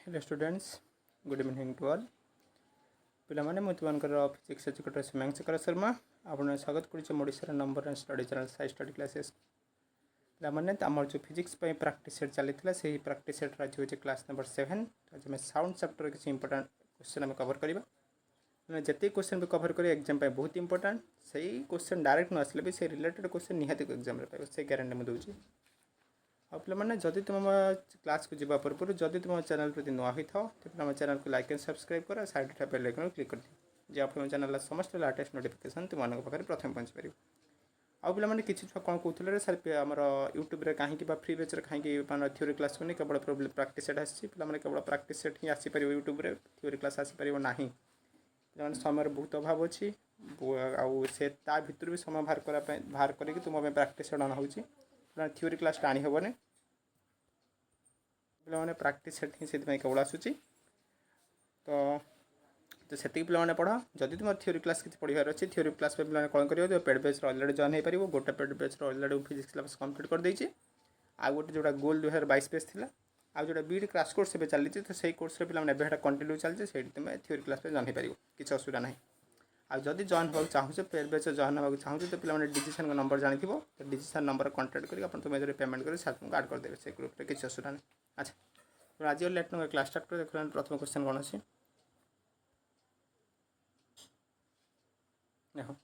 Hello students good evening to all पिलामाने मु तुमनकर फिजिक्स एजुकेटर सीमांग शेखर शर्मा आपन स्वागत करूँ ओडिशार number 1 study channel Sai study classes पिलामाने आमर जो फिजिक्स प्रैक्टिस सेट चली से प्रैक्टिस सेट आज हूँ क्लास नंबर 7 आज आम साउंड चैप्टर किसी इंपोर्टेंट क्वेश्चन आम कवर करवा जिते क्वेश्चन भी कवर कर एग्जाम बहुत इंपोर्टेंट से क्वेश्चन डायरेक्ट न आसले भी से रिलेटेड क्वेश्चन निहाती एग्जाम पाइब से ग्यारंटी मुझे दूसरी आ पे जदि तुम क्लास को जावा पूर्व जदि तुम चैनल प्रति नुआ होता तो पे चैनल को लाइक एंड सब्सक्राइब कर साइड थे बेल आइकन क्लिक कर दियो जहाँफल चैनल समस्त लेटेस्ट नोटिफिकेशन तुम पाखे प्रथम पहुँच पार आउ पे किसी छुआ कौन कहते सर आमर यूट्यूब कहीं फ्री बेच कहीं थ्योरी क्लास होनी केवल प्रैक्टिस सेट आसी पे केवल प्रैक्टिस सेट ही आसीपर यूट्यूब थ्योरी क्लास आसीपर ना पे समय बहुत अभाव अच्छी आउ से भितर भी समय बाहर करके तुम प्रैक्टिस सेट अना थ्योरी क्लास आनी हेनी पे प्रैक्टिस सेट ही से केवल आसूँ तो से पे पढ़ जदि तुम थ्योरी क्लास किसी पढ़ार अच्छी थ्योरी क्लास पे कौन कर पेड बैच अलरेडी जॉइन हो पार गोटे paid batch already physics class complete कर देती आ गोटे जो गोल 2022 पेज थी आ जो बीड क्रैश कोर्स भी चली तो सही कोर्स पे कंटिन्यू चलती से तुम थ्योरी क्लास पे जॉइन हो पार किसी असुविधा ना आदि जॉइन होगा चाहूँ पेड बैच जॉइन होगा चाहूँ तो पे डिजिशन नंबर जानी तो डिजिशन नंबर कॉन्टैक्ट कर तुम पेमेंट कर साथ तुमको आड करदे से ग्रुप किसी असुविधा ना अच्छा आज लेट नंबर क्लास स्टार्ट कर देख प्रथम क्वेश्चन कौन अच्छी देखो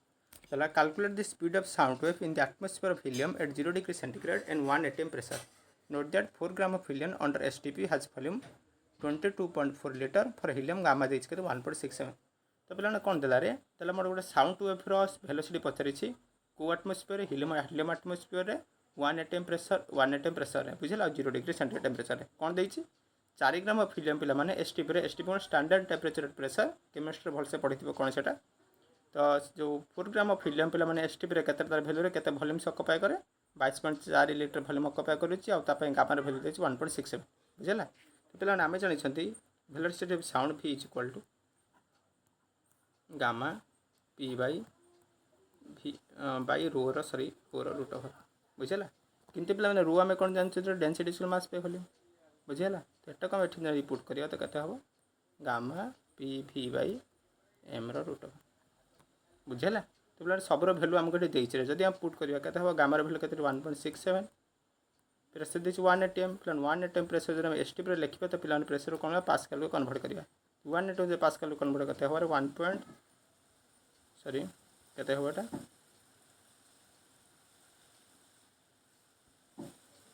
calculate the speed of sound wave in the atmosphere of helium at 0 degree centigrade and 1 atm pressure. Note that 4 gram of helium under STP has volume 22.4 liter for helium gamma देच के 1.67 तो पे कौन देला रे देला मोर गोटे साउंड वेव रो velocity पचारिछि को atmosphere helium atmosphere रे 1 atm प्रेशर रे बुझिला 0 डिग्री सेंटीग्रेड टेम्परेचर रे कौन देछि 4 ग्राम ऑफ हीलियम पिला माने STP standard temperature pressure chemistry भलसे पढ़िथिबो कौन सेटा तो जो 4 ग्राम ऑफ हीलियम पे एसटीपी के भैल्यू के वॉल्यूम से अक्युपाई करे 22.4 लिटर वॉल्यूम अक्युपाई करुच्ची गामार भैल्यू देती 1.67 बुझेगा तो पे आम जानते वेलोसिटी ऑफ साउंड भी is equal to gamma P by rho sorry root over बुझेगा किंतु पे रो आम कौन जानते डेंसिटी मास पे वॉल्यूम बुझेगा तो एटा कम ये पुट करिया तो केते हबो गामा पी भी बाई एम रूट ओवर बुझेगा तो पे सबूर भैल्यू आमको ये जब आप पुट करवा के गामार भैल्यू के 1.67 प्रेसर देखिए 1 atm पे 1 atm प्रेसर जो एस टी लिखा तो पे प्रेसर कौन पास्कल को कन्वर्ट करवा 1 atm जो पास्कल को कन्वर्ट करते हैं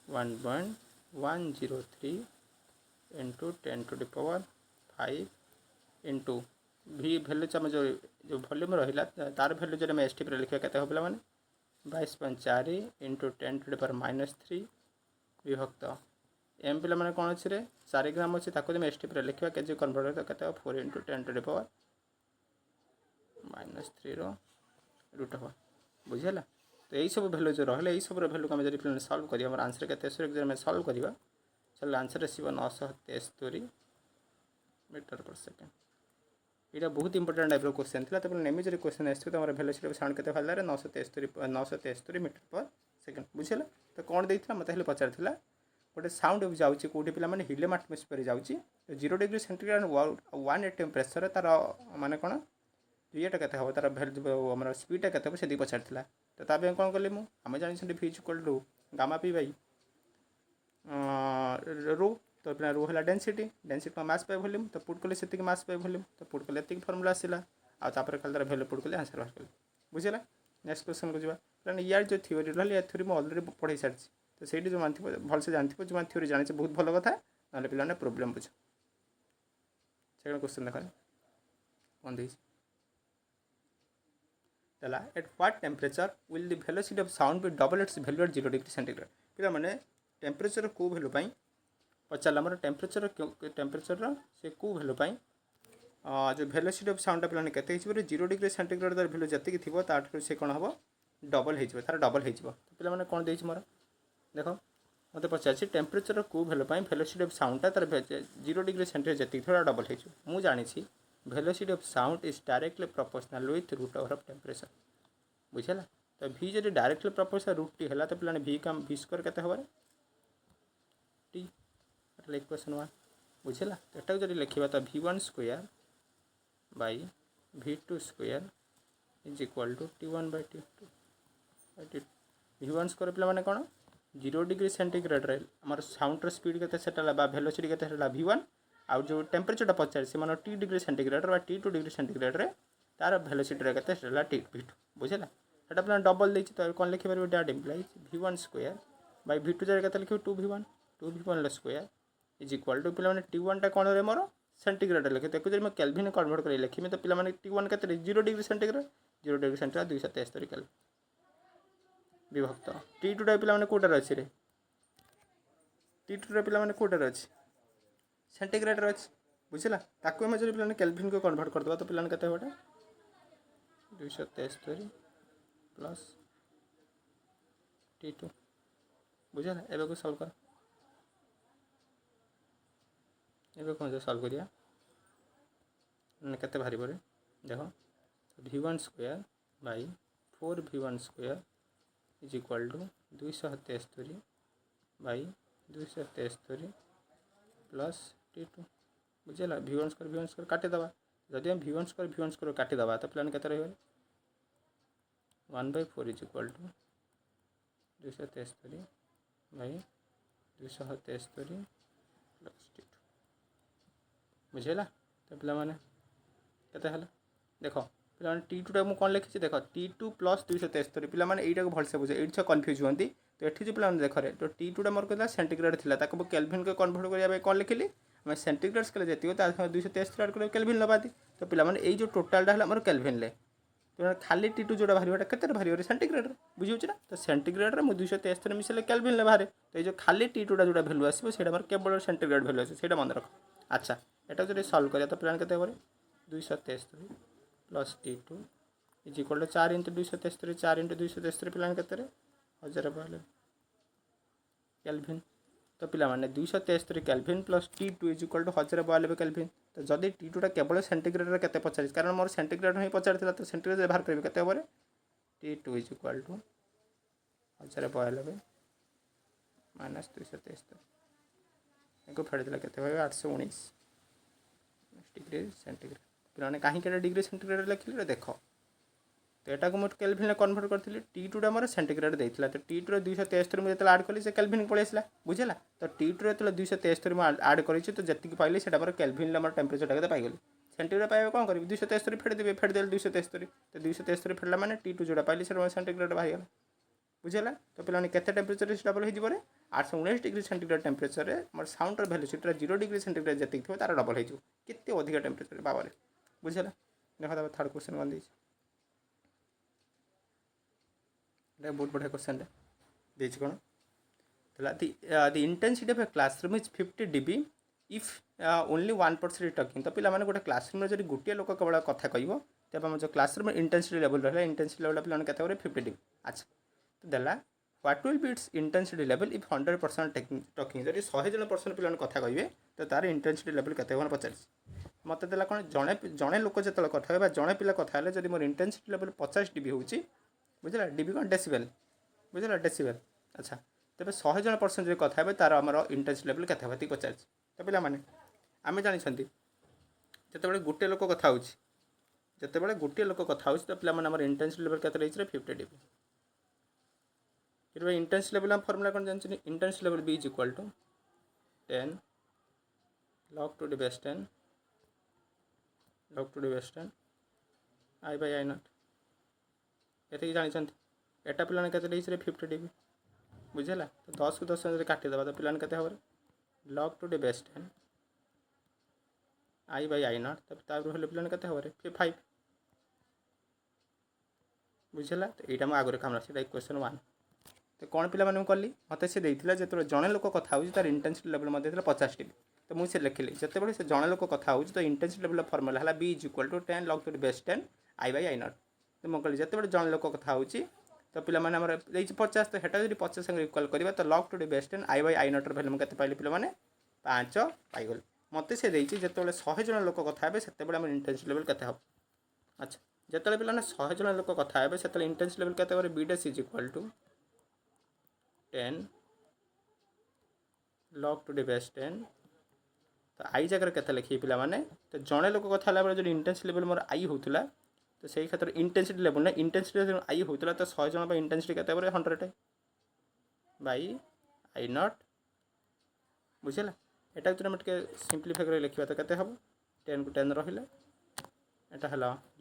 1.103 into 10 to the power 5 into भी भैल्यू जो वॉल्यूम रहा तार भैल्यू जो एस टी लिखा के पे मैंने 22.4 इंटू 10 to the power -3 विभक्त एम पे मैंने कौन अच्छे 4 ग्राम अच्छे जब एस टी लिखा के कन्वर्ट करते 4 into 10 to the power -3 root over बुझेगा तो यही सब भैल्यू जो रहा यही सब भैल्यू को जब सल्व कर आंसर के सल्व करवा चलो आंसर आसो 973 मीटर पर सेकेंड यहाँ बहुत इंपोर्टेंट टाइप क्वेश्चन था तो नेमिजर क्वेश्चन आसो तो वेलोसिटी ऑफ साउंड के 973 मीटर पर सेकेंड बुझेगा तो कौन देता मत पचार गोटे साउंड वेव जाऊँगी कौटी पे हीलियम एटमॉस्फेयर जाऊँगी 0 डिग्री सेंटीग्रेड 1 atm प्रेसर तार माने कौन ये के तार भैल्यू आम स्पीडा के से पचार तो ताप कौन कली मुझे जानते भी equal to gamma P by rho तो रो है डेनसीटी मास पाए वॉल्यूम तो पुट कले से मास पाए वॉल्यूम तो पुट कले ये फर्मुला आसला आपर खाली तार भैल्यू पुट कले आंसर बाहर कले बुझेगा नेक्स्ट क्वेश्चन को जावा यार जो थ्योरी रहा या थ्योरी मुझे अलरेडी पढ़ाई सारी तो से जो मानते भलसे जानते जो थ्योरी जाने बहुत भल कथा ना पे प्रोब्लेम बुझ सेकेंड क्वेश्चन देख कौन देख at what temperature will the velocity of sound be double its value at 0 degree centigrade पे मैंने टेम्परेचर को वैल्यू पचारा मोर टेम्परेचर से को वैल्यू जो वेलोसिटी ऑफ साउंड पे के 0 डिग्री सेंटीग्रेड तार वैल्यू जी थी तार से कौन हम डबल हो तार डबल हो पे मैंने कौन देख मोर देख मत पचार टेम्परेचर को वैल्यू वेलोसिटी ऑफ साउंड तार 0 डिग्री सेंटीग्रेड जी थी डबल हो जानी velocity of sound is directly proportional with root over of temperature बुझेगा तो भी जब डायरेक्टली प्रोपोर्शनल रूट टी है तो पे भी स्क्वायर के टी इक्वेशन 1 बुझेगा। तो एटा जब लिखा तो v1 square by v2 square is equal to t1 by t2 v1 square पे मैंने कौन 0 डिग्री सेंटीग्रेड रे आमर साउंड स्पीड के वेलोसिटी के v1 आउ जो टेम्परेचर पचार से मान t degree centigrade t2 degree centigrade रे तार वेलोसिटी के v2 बुझेगा। एटा पे डबल देछि तो कौन लिखि पारे that implies v1 square by v2 जगह के लिखे 2v1 square is equal to पे t1 टा कौन रे मोर सेंटीग्रेड लिखे देखो जब मैं केल्विन कन्वर्ट कर लिखी तो पे t1 के 0 degree centigrade 0 degree centigrade 273 kelvin विभक्त t2 टा पे कोटार अच्छी रे t2 टा पे कोटार अच्छी सेंटीग्रेड अच्छी बुझला ताकू आम जो पे केल्विन को कन्वर्ट करदे तो पे के 273 प्लस t2 बुझला एवं को सॉल्व कर एवं कौन सॉल्व करिया केते बाहर पड़े देख v1 square by 4v1 square is equal to 273 by 273 plus t2 बुझेगा। v1 स्क्वायर काटिदेवा जदि हम v1 स्क्वायर काटिदेवा तो प्लान के 1/4 is equal to 273 by 273 plus t2 बुझेगा। तो पे केते देख पे t2 टा कौन लिखी देख t2 प्लस 273 पे यहीटा को भलसे बुझे ये कन्फ्यूज हुआ तो ये जो पे देख तो t2 टा मोर कहला सेंटीग्रेड था केल्विन को कन्वर्ट करने कौन लिखिली मैं सेंटीग्रेड स्केल जी 273 आड कर केल्विन लबादी तो पे जो टोटालटा है मोर केल्विन ले तो खाली t2 जोटा बाहर के बाहर सेंटीग्रेड बुझे ना तो सेंटीग्रेड में 273 मिसले केल्विन ले बाहर तो ये जो खाली t2 टा जोटा भैल्यू आसो से केवल सेंटीग्रेड भैल्यू आसे मन रख। अच्छा एटा जो सल्व करा तो प्लान के 273 plus t2 is equal to 4 into 273 4 into 273 प्लान के 1000 केल्विन तो पे 273 kelvin plus t2 is equal to 1092 kelvin तो जदि t2 टा केवल सेंटीग्रेड के पचार कारण मोर सेंटीग्रेड ही पचार तो सेंटीग्रेड बाहर करेंगे के t2 is equal to 1092 minus 273 को फेड़ के 819 डिग्री सेंटीग्रेड पे कहीं डिग्री सेंटीग्रेड लिखिले देख तो यहाँ को मुझे केल्विन कन्वर्ट करी t2 टा मोर सेंटीग्रेड देता तो t2 273 मुझे आड कली से केल्विन पलि आसला बुझेगा। तो t2 जो 273 मुझे आड कर जी पाइली से केल्विन मोर टेम्परेचर पाइगली सेंटीग्रेड पाइबा कौन करी 273 फेदेवी फेदेल 273 तो 273 फेडला मैंने t2 जोटा पाइली से सेंटीग्रेड बाहर बुझेगा। तो पे के टेम्परेचर डबल हो 819 डिग्री सेंटीग्रेड टेम्परेचर मोर साउंड वेलोसिटी 0 डिग्री सेंटीग्रेड जी थी तार डबल हो केते अधिक टेम्परेचर बाबा बुझेगा। देखा थर्ड क्वेश्चन कौन देती बहुत बढ़िया क्वेश्चन देख कौन the intensity of a classroom is 50 dB if only 1% is talking तो पे गोटे क्लासरूम जब गोटे लोक केवल कथा कह तब आम जो क्लासरूम इंटेंसिटी लेवल रहा इंटेंसिटी लेवल पे कैसे 50 dB। अच्छा तो देला what will be it's intensity level if 100% talking जब 100 जन पर्सन पे कथा कहे तो तार इंटेंसिटी लेवल के पचार मत देला कौन जड़े जड़े लोक जो कथा कह जड़े पिला कथा जब मोर इंटेंसिटी लेवल 50 dB हो बुझला dB कौन डेसिबल बुझला डेसिबल। अच्छा तेज 100 जन पर्सन जो कथा है तार आम इंटेंसिटी लेवल के पचार तो पे आम जानते जिते गोटे लोक कथा होते गोटे लोक कथा तो पे इंटेंसिटी लेवल के 50 dB फिर इंटेंसिटी लेवल फर्मूला कौन जानते intensity level B is equal to 10 log to the base 10 log to the base 10 I by I not ये जानते एटा पे के 50 dB बुझेगा। तो 10 को 10 काटिदेवा तो पे के log to the base 10 I by I nought तो पे के 5 बुझेगा। तो यहाँ आगे काम रहा क्वेश्चन 1 तो कौन पे कली मत से देता जो जड़े लोक कथा हो तार इंटेंसिटी लेवल मत 50 dB तो मुझे लिखिली जिते से जड़े लोक कथा हो तो इंटेंसिटी लेवल फर्मूला है B is equal to 10 log to the base 10 I by I nought तो मुझे कहली जिते जड़े लोक कथा हो तो पे 50 तो हेटा जो 50 संगे इक्वल करवा तो log to the base 10 I by I not value के पाइली पे 5 पाइगल मत से जो 100 जन लोक कथा है से इंटेंसिटी लेवल के। अच्छा जिते पे 100 जन लोक कथा है से इंटेंसिटी लेवल के B dash is equal to 10 log to the base 10 तो आई जगह के लिखे पिला माने तो जड़े लोक कथा जो इंटेंसिटी लेवल मोर आई होता तो सही क्षेत्र इंटेंसिटी लेवल ना इंटेंसिटी आई होता तो 100 जन इंटेंसिटी के 100 बाई आई नॉट बुझेगा एटा जो टे सिंप्लीफाई कर लिखा तो केते हम 10 को 10 रहा एटा है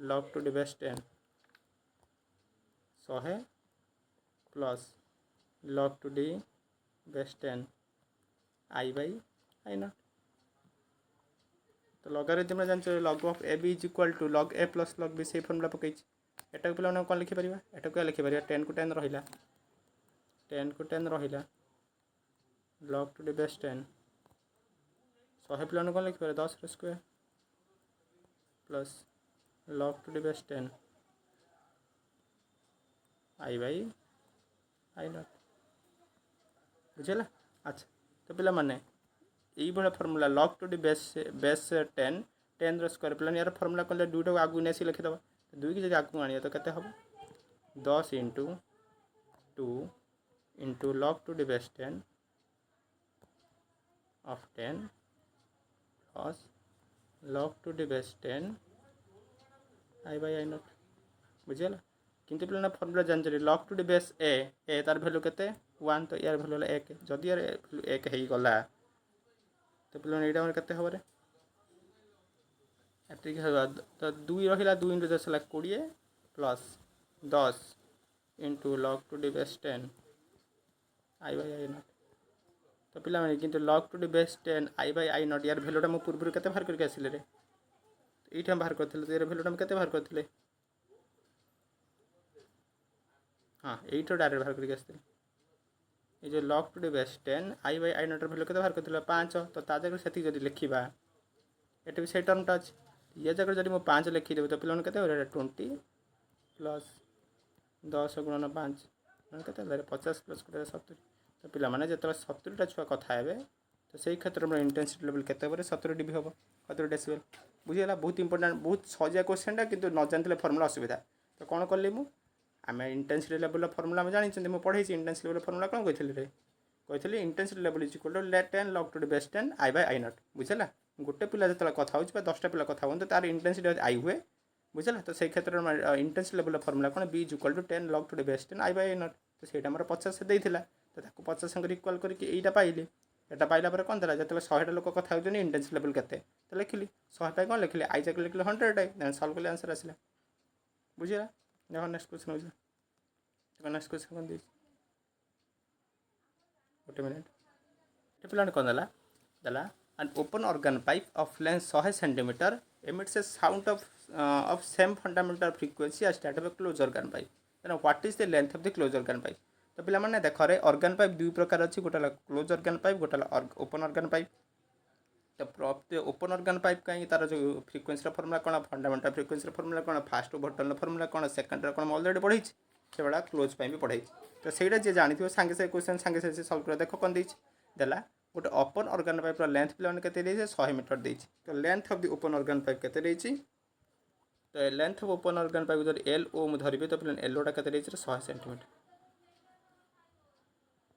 log to the base 10 100 plus log to the base 10 I by I nought तो लॉगरिथम जानते log of A B is equal to log A plus log B से फॉर्मूला पकई एटा पे कौन लिखिपर एटा क्या लिखिपर 10 को 10 रहा 10 को 10 रहा लॉग टू दी बेस 10 100 पे कौन लिखिपर 10 square plus log to the base 10 I by I naught बुझेगा अच्छा तो पिला माने यही भाया formula log to the base 10 square प्लान यार फर्मूला कले दुईटा आगू नहीं लिखिदेव दुई की जब आगू आने तो केते हम 10 into 2 into log to the base 10 of 10 plus log to the base 10 I by I naught बुझेगा किंतु पिला फर्मूला जानते log to the base a तार भैल्यू के 1 तो यार भैल्यू है 1 जदि यार भैल्यू 1 हो गला तो पिला यहाँ के हम तो 2 रहा 2 इंटू 10 है 20 plus 10 into log to the base 10 I by I nought तो पिला किंतु log to the base 10 I by I nought यार भैल्यूटा मुझे पूर्व के बाहर करके आसिले रे तो ये बाहर करते तो यार भैल्यूटा के बाहर करते हाँ यही डायरेक्ट बाहर करके आसते ये जो log to the base 10 I by I nought value के बाहर करते 5 तो ता जगह से जब लिखा ये भी से टर्मटा अच्छे ये जगह जब मुझे 5 लिखिदेवी तो पिला के 20 प्लस 10 गुणन 5 के 50 प्लस 70 तो पिला माने जो 70टा छुआ कथा है तो सही क्षेत्र में इंटेंसिटी लेवल के 70 डीबी हम 70 डेसिबल बुझीगला बहुत इंपोर्टेंट बहुत सजिया क्वेश्चनटा कि न जानते फर्मूला असुविधा तो कौन कली मुझे आम इंटेंसिटी लेवल फर्मूला आम जानी मुझे पढ़े इंटेंसिटी लेवल फर्मूला कौन कही intensity level is equal to 10 log to the base 10 I by I naught बुझेगा गोटे पिला जो कथा हो 10टा पिला कथा हो तार इंटेंसिटी आई हुए बुझेगा तो सही क्षेत्र में इंटेंसिटी लेवल फर्मूला कौन B is equal to 10 log to the base 10 I by I nought तो सहीटा मोर 50 देता तो 50 संगे इक्वाल करके पाइली एटा पाइला पर कौन था जो 100टा लोक कथा हो इंटेंसिटी लेवल के तो लिखिली 100 कौन लिखिली आई जगह लिखिले 100 देन सल्व कले आंसर आसला बुझेगा देखो नेक्स्ट क्वेश्चन हो देखो नेक्स्ट क्वेश्चन कौन दी गोटे मिनट पिला कौन देला an open organ pipe of length 100 cm emits a sound of same fundamental frequency as that of a closed organ pipe. Then what is the length of the closed organ pipe? तो पिला माने देख रे organ pipe दुई प्रकार अच्छी गोटे closed organ pipe गोटे open organ pipe तो open organ pipe कहीं तार जो frequency फॉर्मूला कौन फंडामेंटल frequency फॉर्मूला कौन फास्ट ओवरटर्न फॉर्मूला कौन सेकेंड कौन ऑलरेडी पढ़ी से बड़ा क्लोज भी पढ़ाई तो सहीटा जी जानी सांगे से क्वेश्चन सांगे से सल्व कर देख कौन देला गोटे ओपन ऑर्गन पाइप लेंथ पे के 100 मीटर देती तो length of the open organ pipe के तो length of open organ pipe जो एल ओ मुझे धरबी तो एल ओटा के 100 सेंटीमीटर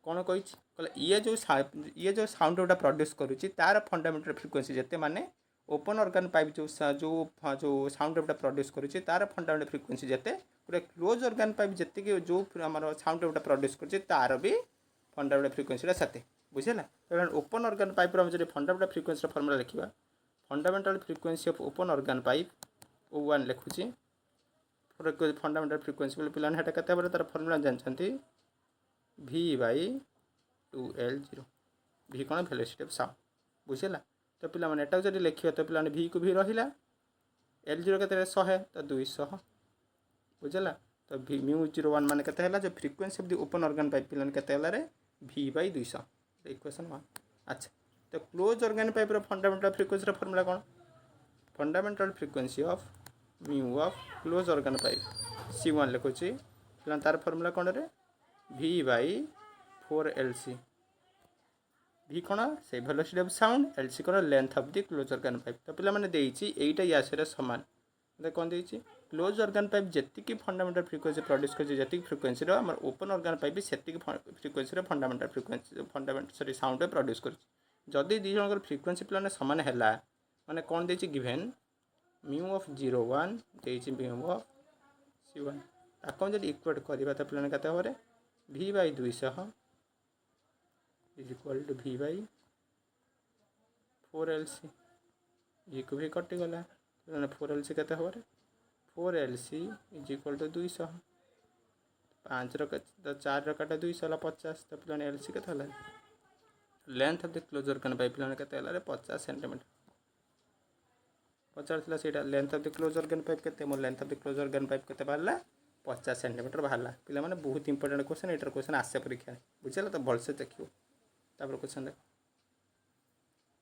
कौन कही ये जो साउंड गोटा प्रोड्यूस करुच्ची तार फंडामेंटल फ्रिक्वेंसी जिते माने ओपन ऑर्गन पाइप जो साउंड गोटा प्रोड्यूस करुच्ची तार फंडामेंटल फ्रिक्वेंसी जिते गोटे क्लोज ऑर्गन पाइप जी जो आम साउंड गोटा प्रोड्यूस करुच्ची तार भी फंडामेंटल फ्रिक्वेंसी से बुझेगा तो ओपन ऑर्गन पाइप जो फंडामेंटल फ्रिक्वेंसी फॉर्मूला लिखा fundamental frequency of open organ pipe O1 लिखुची फंडामेंटल फ्रिक्वेंसी बोले पिलाने हेटा केते बारे तार फॉर्मूला जानछंती V बाई 2L0 V कौन वेलोसिटी ऑफ साउंड बुझेगा तो पिला माने एटा जदि लिखियो तो पिलाने V को V रहिला L0 केते 100 है तो 200 बुझेगा तो V μ01 माने केते हला जो frequency of the open organ pipe पिलाने केते हला रे V बाई 200 इक्वेशन 1 अच्छा तो close organ pipe fundamental frequency formula कौन fundamental frequency of mu of close organ pipe C1 लिखुची तार फॉर्मूला कौन रे V बाई 4LC V कौन से वेलोसिटी ऑफ साउंड LC कौन length of the close organ pipe तो पिला माने देइची एटा या से सामान कौन देइची क्लोज ऑर्गन पाइप जी फंडामेंटल फ्रिक्वेंसी प्रोड्यूस कर जी फ्रिक्वेंसी ओपन ऑर्गन पाइप से frequency fundamental frequency sorry sound produce कर जदि दी जन फ्रिक्वेन्सी पे सामान है माने कौन देछि गिवेन म्यू ऑफ 0 1 देछि म्यू ऑफ C1 ताको जब इक्वेट करवा तो पे केते हो V by 200 is equal to V by 4LC जी को भी कटिगला 4LC केते हो 4LC इज इक्वल टू 200 5 4 रकाटा 200 50 तो पे LC केते होला length of the close organ pipe केते होला 50 सेंटीमीटर पचार से length of the close organ pipe के मोर length of the close organ pipe के बाहर 50 सेंटीमीटर बाहर पे मैंने बहुत इंपोर्टेंट क्वेश्चन एटर क्वेश्चन आसे परीक्षा बुझे तो भलसे देखियो तापर क्वेश्चन देख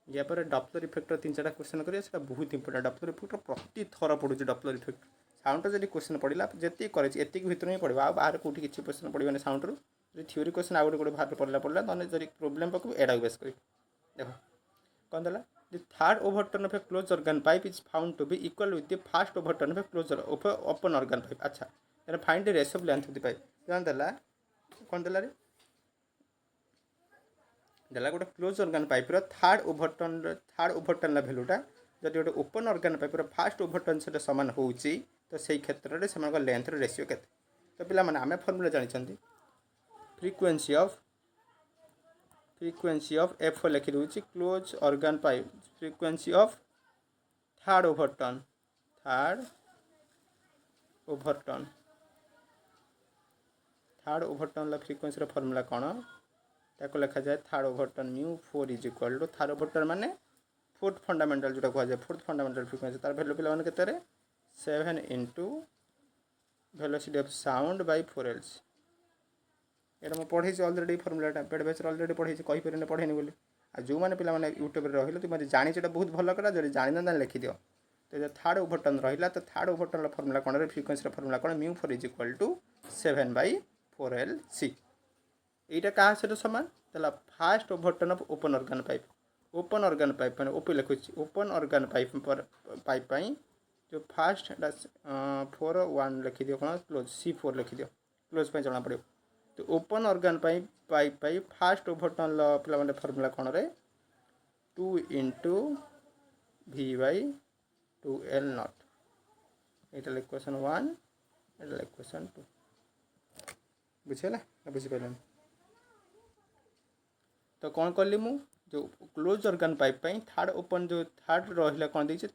या पर डपलर इफेक्ट 3-4 क्वेश्चन करिए बहुत इंपोर्टेंट डपलर इफेक्ट प्रति थर पड़ू डपलर इफेक्ट साउंड जब क्वेश्चन पड़ा जी कर भर ही पड़ा आ बाहर कौटी किसी क्वेश्चन पड़े साउंड रू थ्योरी क्वेश्चन आउ गोटे बाहर पड़ा ना जब प्रोब्लेम पकड़ एडा बेस कर देख कौन देला the third overturn of a closed organ pipe is found to be equal with the first overturn of a closed of a open organ pipe अच्छा then find the ratio of length of the pipe जान देला कौन देला रे देला गोटे close organ pipe रो third overtone ला वैल्यूटा जदि गोटे ओपन ऑर्गन पाइप रो फर्स्ट ओवरटर्न से समान होउची तो सेही क्षेत्र रे समान को लेंथ रो रेशियो केते तो पिला माने आमे फार्मूला जानि छथि frequency of F लिखि दूची close organ pipe frequency of third overturn ला frequency रो फार्मूला कोन ताको लिखा जाए third overtone mu 4 is equal to third overtone माने फोर्थ फंडामेंटल जोटा कह जाए फोर्थ फंडामेंटल फ्रिक्वेंसी तार वैल्यू पिला माने केते रे 7 into velocity of sound by 4LC एटा मैं पढ़े अलरेडी फर्मुलाटा पेड बैच अलरेडी पढ़े कही पारे पढ़ेनि बोली आ जो मैंने पिला यूट्यूब रही तुम जानी बहुत भल करा जब जानी ना लिखिद तो जब थर्ड ओवरटर्न रहा तो थर्ड ओवरटर्न फर्मुला कौन फ्रिक्वेंसी फर्मुला कौन mu 4 is equal to 7 by 4LC यहाँ क्या सहित सामान तो first overtone of open organ pipe मैंने ओपी लिखुच ओपन ऑर्गन पाइप जो फास्ट 4-1 लिखिद कौन क्लोज C4 लिखिद क्लोज जना पड़ो तो open organ pipe first overtone पे फर्मुला कौन रे 2 इंटू V बाई 2L0 यहाँ इक्वेशन 1 यहाँ इक्वेशन 2 बुझेगा बुझीपारे तो कौन कली मु जो close organ pipe third open जो थर्ड रहा कौन देखिए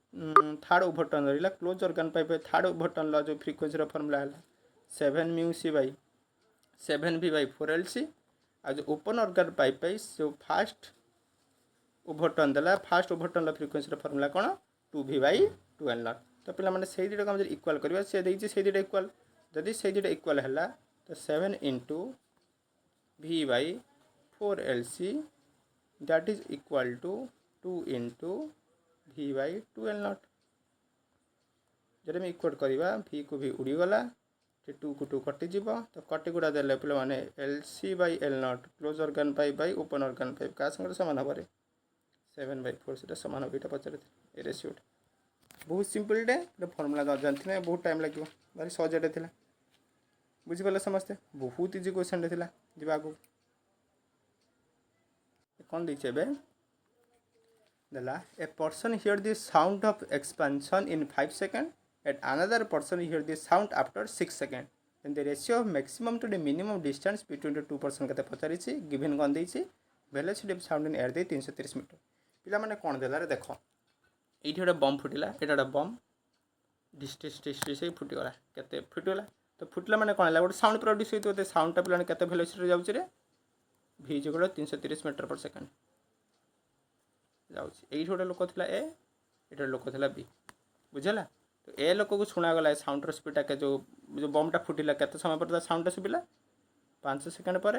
थर्ड ओवरटर्न रहा close organ pipe third overturn जो फ्रिक्वेंसी फर्मुला है 7 mu C by 7 V by 4LC आ जो ओपन ऑर्गन पाइप जो फास्ट ओवरटर्न देला फास्ट ओवरटर्न फ्रिक्वेंसी फर्मुला कौन 2V बाई 2L0 तो पे मैंने से दुटा कम इक्वाल करवा से देखिए से दुटा इक्वाल जदि से दुटा इक्वाल है तो 7 into V by 4LC that is equal to 2 into V by 2L0 जब मैं इक्वेट करवा V को भी उड़ीगला 2 को 2 कटिज तो कटिगुड़ा देले पे मैंने LC by L0 close organ pipe by open organ pipe क्या संगे सामान हम 7 बाई 4 से सामान हम यहाँ पचारे रेसीोटा बहुत सिंपल टे फर्मुला जानते बहुत टाइम लगे भारी सहजटे थी बुझीपारे समस्ते बहुत इजी क्वेश्चन थी जा कौन देखिए देला a person hear the sound of expansion in 5 second at another person hear the sound after 6 second then the ratio of maximum to the minimum distance between the two person के पचारि given कौन देछि velocity of sound in air the 330 metre पिला माने कौन देला रे देखो ये गोटे बम फुटिला ये गोटे बम डिस्टेंस फुटीगला केते फुटीगला तो फुटला माने कौन है गोटे साउंड प्रोड्यूस होते साउंडटा पे केते वेलोसिटी जाउछि रे V = 330 मीटर पर सेकेंड जाउछि गोटे लोक थिला ए ये लोक थिला B बुझेला तो ए लोक को शुणागला साउंड स्पीड के जो बमटा फुटिला केते समय पर साउंड शुभिला 5 सेकेंड पर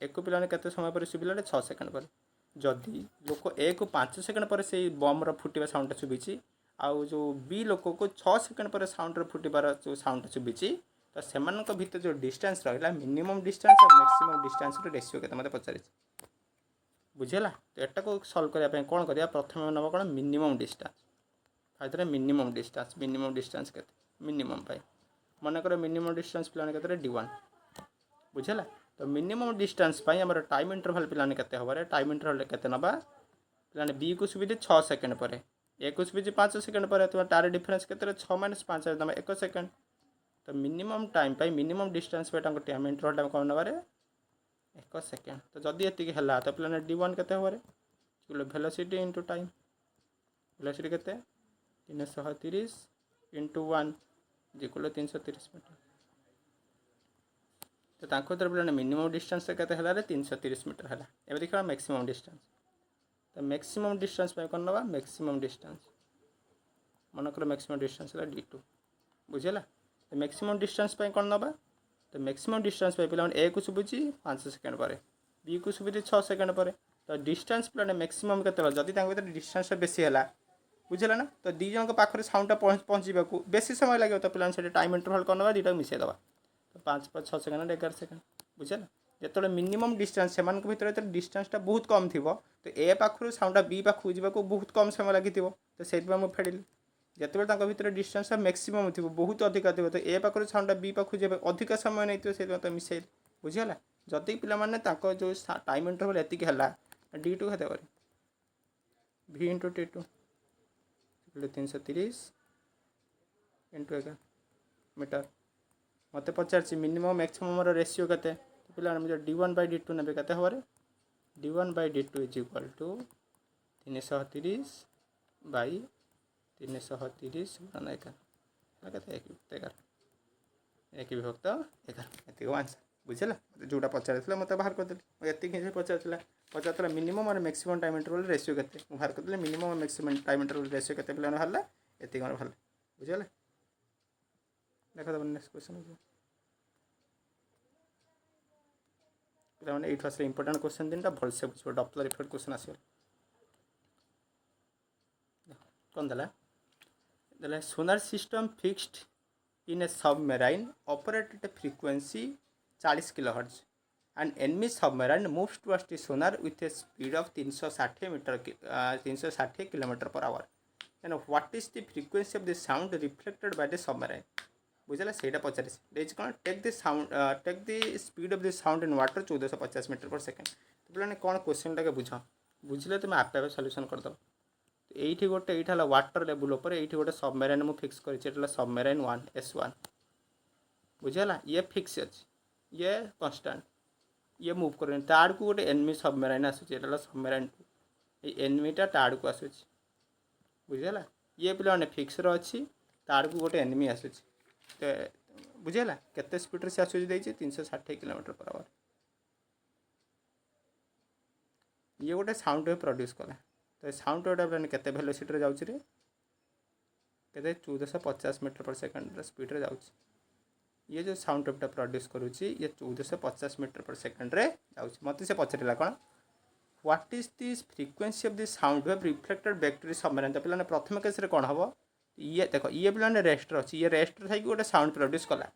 एक पिला केते समय पर शुभिला 6 सेकेंड पर जदि लोक ए को 5 सेकेंड पर से बम फुटिबा साउंड शुभिची आउ जो B लोक को 6 सेकेंड पर साउंड फुटिबार जो साउंड शुभिची तो सेमानक भितर जो डिस्टेंस रहा मिनिमम डिस्टेंस और मैक्सिमम डिस्टेंस रेशियो के मत पचारि बुझेगा तो यहाँ को सल्व करने कौन करा प्रथम नब कौन मिनिमम डिस्टेंस फायदा मिनिमम डिस्टेंस के मिनिमम मनकर मिनिमम डिस्टेंस पे के D1 बुझेगा तो मिनिमम डिस्टेंस आम टाइम इंटरवल पे के टाइम इंटरवल के नवा पे बी को शुभी 6 सेकेंड पर ए को शुभी 5 सेकेंड पर तुम तार डिफरेन्स के 6 - 5 तुम 1 सेकेंड तो minimum time minimum distance time interval time कौन नबार 1 सेकेंड तो जदि ये है तो पे D1 के वेलोसिटी इंटू टाइम वेलोसिटी के 330 इंटू 1 इक्वल 330 मीटर तो तरह पे मिनिमम डिस्टेंस के 330 मीटर है ये देखा मैक्सिमम डिस्टेंस तो मैक्सिमम डिस्टेंस कौन ना मैक्सिमम डिस्टेंस मनकर मैक्सिमम डिस्टेंस है D2 बुझेगा तो मैक्सिमम डिस्टेंस कौन ना तो मैक्सिमम डिस्टेंस पे ए को शुभुची 5 सेकेंड पर बी को शुभुची 6 सेकेंड पर तो डिस्टेंस पे मैक्सिमम के जदि डिस्टेंस बेसी है बुझेगा ना तो दी जन पाखे साउंडटा पहुँचा बेसी समय लगे तो पे टाइम इंटरवल कौन ना दुटा मिसेद तो 5 + 6 सेकेंड 11 सेकेंड बुझेगा जो मिनिमम डिस्टेंस से भर डिस्टेंसटा बहुत कम थी तो ए पाखु साउंडटा बी पाखु जावाक बहुत कम समय लगी तो से फेरिली जिते भर डिस्टेंस मैक्सिमम थी बहुत अधिक थी तो ए पाखु साउंडटा बी पाखु जब अधिक समय नहीं से तो मिसेल बुझीगला जदि पे जो टाइम इंटरवल एति है D2 के V into T2 330 into 11 metre मत पचार मिनिमम मैक्सिमम रेशियो के पे D1 / D2 ने के D1 / D2 is equal to 330 / 330 11 एक विभक्त 11 ये आंसर बुझेगा जोटा पचार मत बाहर करदेली ये पचार मिनिमम और मैक्सिमम टाइम इंटरवल रेशियो के बाहर करदे मिनिमम और मैक्सिमम टाइम इंटरवल रेशियो के पे बाहर ये बाहर बुझेगा देखा नेक्स्ट क्वेश्चन पे ये इंपोर्टेंट क्वेश्चन दिन भलसे बुझे डपलर इफेक्ट क्वेश्चन आस कौन देला sonar system fixed in a submarine operate at a frequency 40 kHz and enemy submarine moves towards the sonar with a speed of 360 km/h and what is the frequency of the sound reflected by the submarine बुझेगा से पचार कौन take the speed of the sound in water 1450 metre per second तो पे कौन question टाके बुझ बुझे तुम आप सल्यूशन करदेव ये गोटे ये वाटर लेवल पर ये गोटे सबमेराइन मुझे फिक्स कर सबमेराइन 1 S1 बुझेगा ये फिक्स अच्छे ये कन्स्टाट ये मुव कर ताड़ को गोटे एनिमी सबमेराइन आसूँ सबमेराइन 2 ये एनिमीटा ताड़ को आसूँ बुझेगा ये पे फिक्स अच्छी ताड़ को गोटे एनिमी आसूँ तो बुझेगा केते स्पीड से आसूँ 360 km/h ये गोटे साउंड वेव प्रोड्यूस कला तो साउंड वेवटा केते वेलोसिटी जाऊँ रे केते 1450 मीटर/सेकेंड स्पीड जाऊँ ये जो साउंड वेवटा प्रोड्यूस करुँची ये 1450 मीटर/सेकेंड जाऊँ मत से पचारा कौन what is this frequency of this sound wave reflected back to submarine तो पे प्रथम केस कौन हम ये देख ये पे रेस्टर अच्छी ये रेस्टर थी गोटे साउंड प्रोड्यूस कला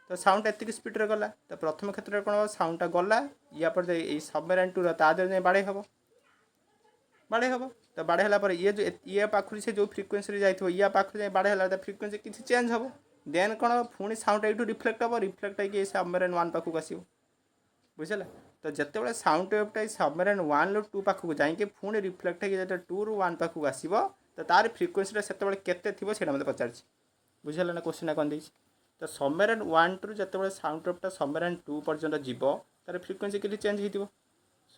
तो साउंड एति स्पीड गला तो प्रथम क्षेत्र में कौन हम साउंडटा गला या पर ये सबमेराइन 2 तादेह बाड़े हम तो बाड़े है ये जो ये पाखु से जो फ्रिक्वेन्सी जाइए या पाखु जाए बाड़े है तो फ्रिक्वेन्सी किसी चेंज हम देन कौन पुणी साउंड यू रिफ्लेक्ट हम रिफ्लेक्ट होगी सबमेराइन 1 पाखक आस बुझेगा तो जिते साउंड वेवटा सबमेराइन 1 ରୁ 2 पाखक जाइए पुणी रिफ्लेक्ट होगी 2 ରୁ 1 पाखक आसो तो तार फ्रिक्वेन्सीटा से मत पचार बुझेगा ना क्वेश्चन कौन देती तो सबमेराइन 1 ରୁ जिते साउंड वेवटा सबमेराइन 2 पर्यंत जीव तार फ्रिक्वेन्सी कि चेंज हो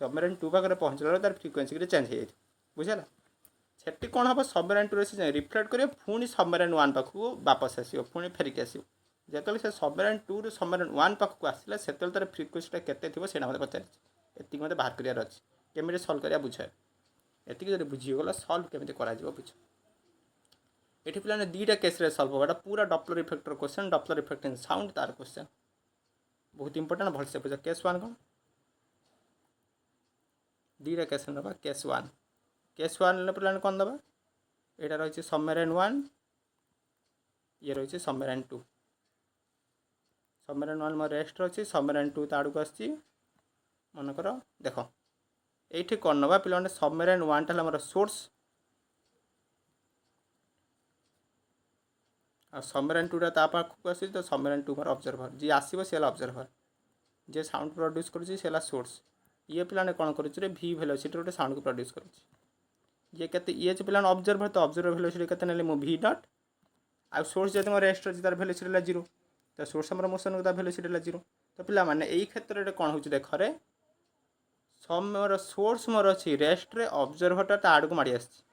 सबमेराइन 2 पाखे पहुँचला तार फ्रिक्वेन्सी कि चेंज हो बुझेगा से कौन हम सबमेराइन 2 से रिफ्लेक्ट कर पुणी सबमेराइन 1 पाखक वापस आसो पुणी फेरिक आसो जो से सबमेराइन 2 ରୁ सबमेराइन 1 पाखक आसला से तार फ्रिक्वेन्सीटा के मत पचार ये मत बाहर करार अच्छे केमी सल्व करा बुझे ये बुझीगला सल्व केमी कर बुझ ये पे 2टा केस सल्व होगा पूरा Doppler effector question Doppler effect in sound तार क्वेश्चन बहुत इंपोर्टेंट भलसे बुझ केस 1 कौन 2टा केस ना केस 1 पे कौन दबा यहाँ रही सबमेराइन 1 ये रही सबमेराइन 2 सबमेराइन 1 मोर रेस्ट अच्छी सबमेराइन 2 ताड़ को आसी मनकर देख ये कौन ना पे सबमेराइन 1 टा मोर सोर्स और सबमेराइन 2 टा पाखक आस तो सबमेराइन 2 मोर ऑब्जर्वर जी आसो सी ऑब्जर्वर जे साउंड प्रोड्यूस कर सोर्स ये पे कौन कर वी वेलोसिटी गोटे साउंड को प्रोड्यूस कर ये केते ये जो पिलाने ऑब्जर्वर तो ऑब्जर्वर वेलोसिटी केते नेले मु v डॉट आ सोर्स जदि मोर रेस्ट अछि तार वेलोसिटी ला 0 तो सोर्स हमर मोशन का वेलोसिटी ला 0 तो पिला माने एई क्षेत्र रे कोन होची देख रे समर सोर्स मोर अछि रेस्ट रे ऑब्जर्वर ता आड़ को माडी आछि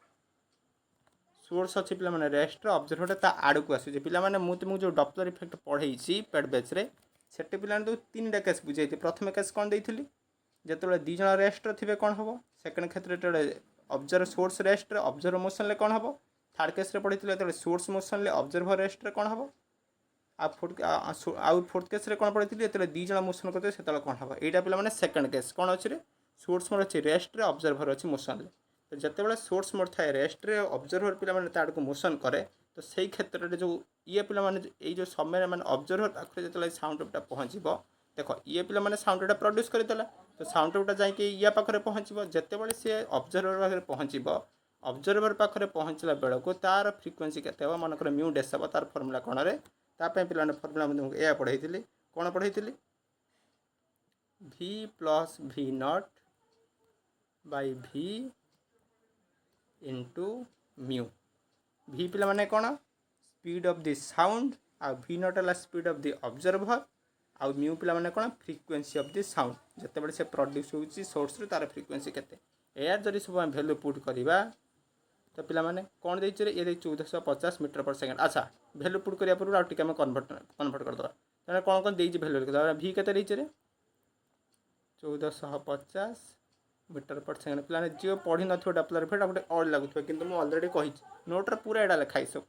सोर्स अछि पिला माने रेस्ट रे ऑब्जर्वर ता आड़ को आसी पिला माने मु तुमको जो डॉपलर इफेक्ट पढेई छी पेड बैच रे सेटे पिला ने तीन टा केस बुझाई प्रथम केस कोन देइथिली जेतबेले दी जण रेस्ट थिबे कोन हबो सेकंड क्षेत्र रे ऑब्जर्वर सोर्स रेस्ट रे ऑब्जर्वर मोशन ले कोन हबो थर्ड केस रे पढिथिले जेतबेले सोर्स मोशन ले ऑब्जर्वर रेस्ट रे कोन हबो आउ फोर्थ केस रे कोन पढिथिले जेतबेले दी जण मोशन करते सेतले कोन हबो एटा पिला माने सेकंड केस कोन अछि रे सोर्स मोर अछि रेस्ट रे ऑब्जर्वर अछि मोशन ले तो जेतबेले सोर्स मोर थाए रेस्ट रे ऑब्जर्वर पिला माने ताड़ को मोशन करे तो सही क्षेत्र रे जो ये पिला माने ए जो समय माने ऑब्जर्वर पाखरे जेतले साउंड वेवटा पहुंचीबो देखो ये पिला माने साउंड वेवटा प्रोड्यूस करदेला तो साउंड वेवटा जाई के या पाखरे पहुंचीबो जेतेबेले से ऑब्जर्वर पाखरे पहुंचीबो ऑब्जर्वर पाखरे पहुंचला बेला को तार फ्रीक्वेंसी केते हो मानकर म्यू डेस हो तार फार्मूला कोन रे ता पे पिला ने फार्मूला में तुमको ए पढाईतिली कोन पढाईतिली v plus v not by v into mu v पिला माने कोन स्पीड ऑफ द साउंड आ v नॉट ला स्पीड ऑफ द ऑब्जर्वर आ म्यू पिला माने कोन फ्रीक्वेंसी ऑफ द साउंड जेतेबेले से प्रोड्यूस होउची सोर्स रे तार फ्रीक्वेंसी केते एयर जरी सब वैल्यू पुट करिबा तो पिला माने कोन देइछ रे ये 1450 मीटर पर सेकंड अच्छा वैल्यू पुट करिया पर आ टिके हम कन्वर्ट कर दवा तने कोन देइछ वैल्यू लिख दवा v केते देइछ रे 1450 मीटर पर सेकंड पिला ने जो पढी नथो डॉपलर इफेक्ट गोटे ऑड लागुथो किंतु मु ऑलरेडी कहि नोट रे पूरा एडा लिखाई सब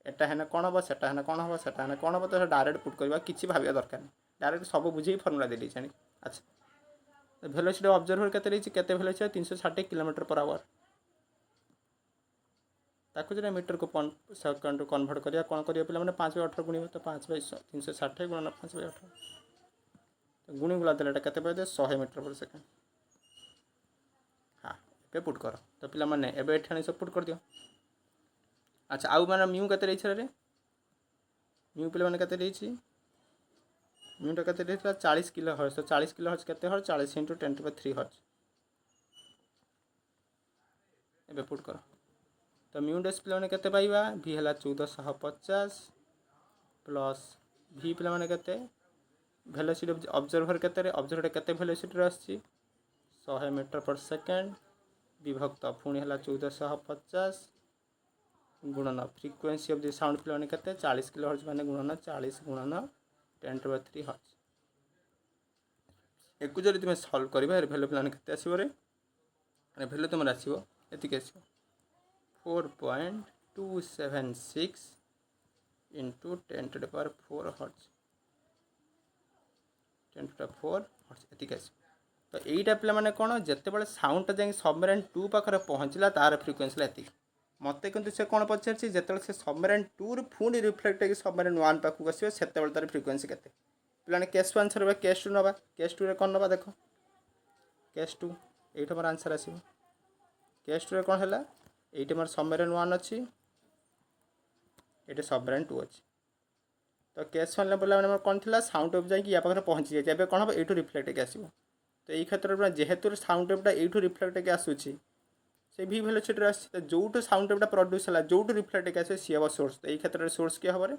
एटा हेना कोन हबो सेटा हेना कोन हबो सेटा हेना कोन हबो तो डायरेक्ट पुट करबा किछि भाबिया दरकार नै डायरेक्ट सब बुझी फार्मूला दे दी छानी अच्छा वेलोसिटी ऑब्जर्वर केते रही केते वेलोसिटी 360 किलोमीटर पर आवर ताकू जे मीटर को सेकंड कन्वर्ट करिया कोन करिया पिला माने 5/18 गुणी तो 5/360 गुणन 5/18 तो गुणी गुला देला केते पाए 100 मीटर पर सेकंड हां पे पुट कर तो पिला माने एबे एठानी सब पुट कर दियो अच्छा आउ माने म्यू केते रही रे म्यू पिला माने केते रही म्यू टा केते रही 40 किलो हर्ट्ज तो 40 किलो हर्ट्ज केते हर्ट्ज 40 * 10⁻³ हर्ट्ज एबे पुट कर तो म्यू डेस पिला माने केते पाइबा v हला 1450 प्लस v पिला माने केते वेलोसिटी ऑब्जर्वर केते रे ऑब्जर्वर केते वेलोसिटी रे आछि 100 मीटर पर सेकंड विभक्त पुणी हला 1450 गुणन फ्रीक्वेंसी ऑफ द साउंड पिला माने केते 40 किलो हर्ट्ज माने गुणन 40 गुणन 10⁻³ हर्ट्ज एकु जरि तुमे सॉल्व करबा वैल्यू पिला माने केते आसीबो रे माने वैल्यू तुमर आसीबो एति के आसीबो 4.276 into 10⁻⁴ हर्ट्ज 10⁻⁴ हर्ट्ज एति के आसीबो तो एटा पिला माने कोन जत्ते बेले साउंड जाई सबमरीन 2 पाखरे पहुंचला तार फ्रीक्वेंसी एति मते किंतु से कोन पछरछि जत्ते से सबमरीन 2 रे फुनी रिफ्लेक्ट के सबमरीन 1 पाखु आसीबो सेते बेले तार फ्रीक्वेंसी केते पिला ने केस 1 आंसर बा केस 2 नबा केस 2 रे कोन नबा देखो केस 2 एटा हमर आंसर आसीबो केस 2 रे कोन हला एटा हमर सबमरीन 1 अछि एटा सबमरीन 2 अछि तो केस 1 लेवल माने कोन थिला साउंड वेव जाई कि या पाखरे पहुंची जाय एबे कोन हबो एठो रिफ्लेक्ट के आसीबो तो ये क्षेत्र में जेहेतु साउंड वेवटा एठू रिफ्लेक्ट के आसुची से भी वेलोसिटी आसी तो जोटू साउंड वेवटा प्रोड्यूस होला जोटू रिफ्लेक्ट के आसे सी हबो सोर्स तो ये क्षेत्र में सोर्स के हबो रे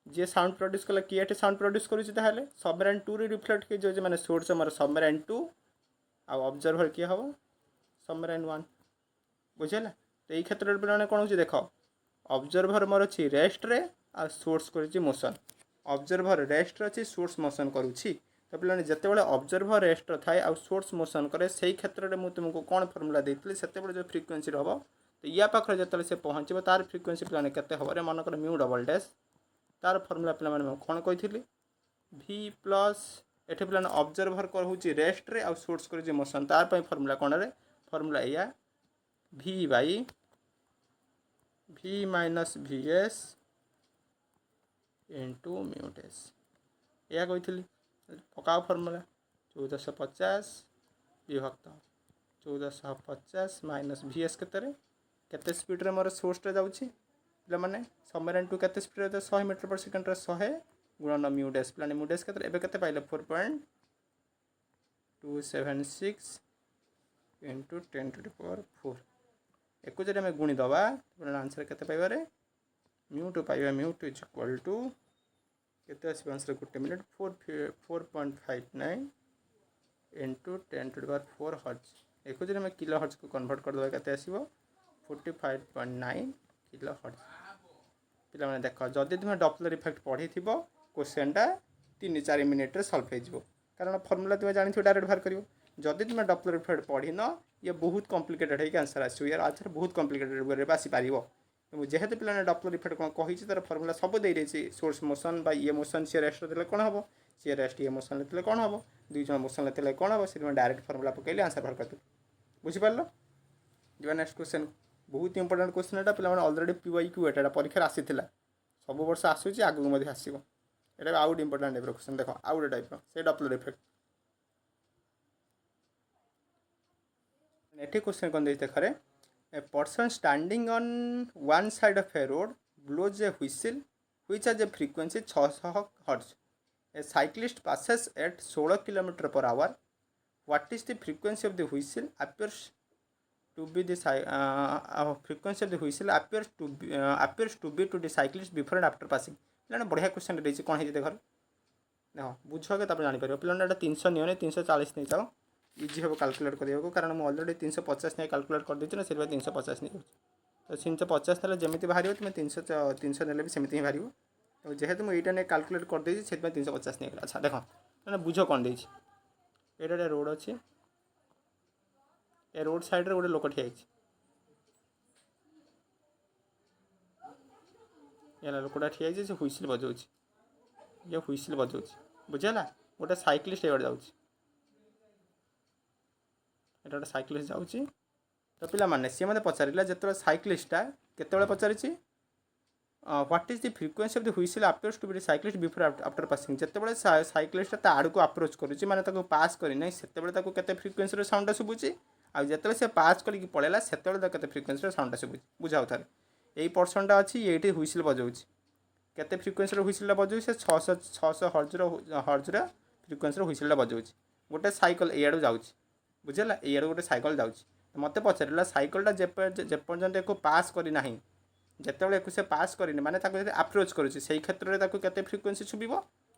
जे साउंड प्रोड्यूस कला कि एटे साउंड प्रोड्यूस करूची ताहाले सबमरीन 2 रे रिफ्लेक्ट के जो माने सोर्स हमर सबमरीन 2 आ ऑब्जर्वर के हबो सबमरीन 1 बुझेला तो ये क्षेत्र में कोन होची देखो ऑब्जर्वर मोर अछि रेस्ट रे आ सोर्स करूची मोशन ऑब्जर्वर रेस्ट अच्छी सोर्स मोशन करुच्छी तो पे जिते बड़े ऑब्जर्वर रेस्ट थाए आ सोर्स मोशन करे से क्षेत्र में मुझे तुमको कौन फर्मूला देती से जो फ्रिक्वेन्सी हम तो या पाखे जो से पहुँचे तार फ्रिक्वेन्सी पे केते हम मनकर म्यू डबल डैश तार फर्मूला पे कौन कही v प्लस एटे पे ऑब्जर्वर करूँ रेस्ट रे आ सोर्स कर मोशन तार फर्मूला कौन रे फर्मूला या v by v minus vs into mu डेस या कही पकाओ फर्मूला 1450 विभक्त 1450 माइनस vs केते स्पीड रे मोर सोर्स रे जाउछि पिला माने सबमरीन 2 केते स्पीड रे 100 मीटर पर सेकंड रे 100 गुणन म्यू डेस पिला म्यू डेस केते एबे केते पाइले 4.276 इंटू 10⁴ एक जब आम गुणी दबा आंसर के पाइबारे μ2 पाइबा μ2 इज इक्वल टू केते आसो आंसर गोटे मिनट 4.59 इंटू 10⁴ हर्ज एक जब आम किलो हर्ज को कन्वर्ट करदे के 45.9 किलो हर्ज पे देख जदि तुम डपलर इफेक्ट पढ़ी थी क्वेश्चनटा 3-4 मिनिट्रे सल्व हो कारण फर्मूला तुम जानी डायरेक्ट बाहर कर जदि तुम डपलर इफेक्ट पढ़ी न ये बहुत कॉम्प्लिकेटेड है आंसर आसो यार आंसर बहुत कॉम्प्लिकेटेड आसीपार जेहेतु पे डपलर इफेक्ट कौन कही तार फर्मूला सब दे रही सोर्स मोशन बा ये मोशन सी रेस्ट ले कौन हम सी रेस्ट ये मोशन लेते कौन हम दुई जन मोशन लेते कौन हम से डायरेक्ट फर्मूला पकड़े आंसर बाहर कर बुझिपार जो नेक्स्ट क्वेश्चन बहुत इंपोर्टेंट क्वेश्चन एटा पे ऑलरेडी PYQ एटा परीक्षा आसीथिला सब वर्ष आसूची आगु मध्य आसीबो एटा आउट इंपोर्टेंट टाइप क्वेश्चन देखो आउट टाइप से डपलर इफेक्ट एठी क्वेश्चन कोन देते खरे a person standing on one side of a road blows a whistle which has a frequency 600 hertz a cyclist passes at 16 km/h what is the frequency of the whistle appears to be the frequency of the whistle appears to be to the cyclist before and after passing पे बढ़िया question रही कौन है देख देख बुझ के जापर पे 300 नहीं 340 नहीं जाओ इजी हम कैलकुलेट करने कारण मुझे ऑलरेडी 350 नहीं कैलकुलेट कर देती ना से 350 नहीं तो 350 ना जमी बाहर तुम 300 ने भी सेमती ही बाहर तो जेहेतु मुझे यहाँ नहीं कैलकुलेट कर देती से 350 नहीं अच्छा देख मैंने बुझ कौन दे ये रोड अच्छे ए रोड साइड रे गोटे लोक ठिया लोकटा ठिया से हुइसिल बजाऊँ ये हुइसिल बजाऊँ बुझेगा गोटे साइक्लिस्ट एवं जाऊँ गोटे साइक्लिस्ट जाऊँ तो पिला माने सी मत पचारा जो साइक्लिस्टा केत पचारि what is the frequency of the whistle appears to be cyclist before after passing जिते साइक्लिस्ट ता आड़ को अप्रोच करुच्ची माने पास करना से केते फ्रीक्वेंसी साउंड शुभुची आते से पास करके पलैला से के फ्रिक्वेन्सी साउंड शुभुची बुझाऊ थे यही पर्सनटा अच्छी ये हुइसिल बजाऊँ केते फ्रिक्वेन्सी हुइसिल बजाऊँ से 600 हर्जर फ्रिक्वेन्सी हुइसिल बजाऊँ गोटे साइकल एआड़ जाऊँ बुझेगा एआड़ गोटे साइकल जाऊँ मत पचारा साइकलटा जेपर्यंत एक पास करना जिते एक से पास करनी माने अप्रोच करुच्ची से क्षेत्र में केते फ्रिक्वेन्सी शुभ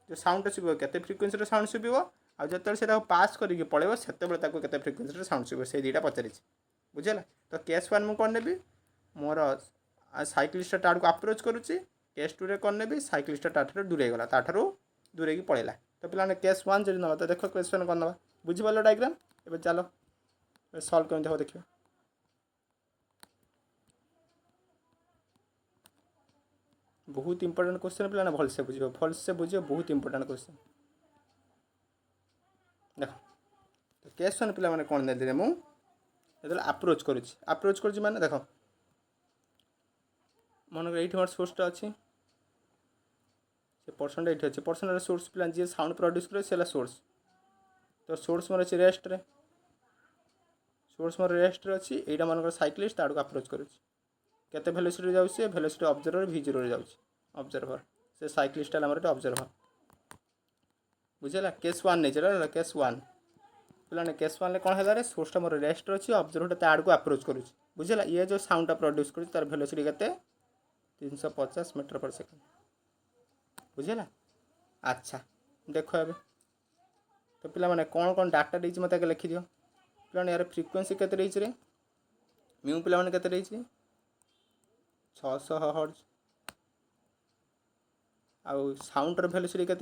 जो साउंड शुभ केते फ्रिक्वेन्सी साउंड शुभ आते से पास करके पड़े से के फ्रिक्वेन्सी साउंड शुभ से दुईटा पचारि बुझेगा तो केस 1 मुझे कौन नेबी मोर साइक्लिस्ट टाड़ को अप्रोच करुच्ची केस 2 रे कौन नेबी साइक्लिस्ट टाठू दूरे गला ताठू दूरे पलैला तो पे केस 1 जब ना तो देख क्वेश्चन कौन ना बुझिपार डायग्राम ए चलो सल्व कमी हम देखिए बहुत इंपोर्टेंट क्वेश्चन पे भलसे बुझे बहुत इंपोर्टेंट क्वेश्चन देख तो केस 1 पे कौन दे मुझे अप्रोच करुच्ची माने देख मन ये मोर सोर्सटा अच्छी से पर्सनटा ये अच्छे पर्सन सोर्स पे जी साउंड प्रड्यूस करे से सोर्स तो सोर्स मोर अच्छे रेस्ट रे सोर्स मोर रेस्ट अच्छी यहाँ मन साइक्लिस्ट आड़ को अप्रोच करुच्ची केते वेलोसिटी जाऊँ वेलोसिटी ऑब्जर्वर V0 जाऊँ ऑब्जर्वर से साइक्लिस्ट मोर ऑब्जर्वर बुझेगा केस 1 नहीं चला केस 1 पे केस 1 कौन है सोर्सटा मोर रेस्ट अच्छी ऑब्जर्वर आड़ को अप्रोच करुच्ची बुझेगा ये जो साउंडटा प्रड्यूस कर तार वेलोसिटी केते 350 मीटर पर सेकेंड बुझेगा अच्छा देख ए तो पिला माने कौन कौन डाटा देती मत लिखि दियो पे यार फ्रिक्वेन्सी के म्यू पे के 600 हर्ज आउ साउंडर वेलोसिटी के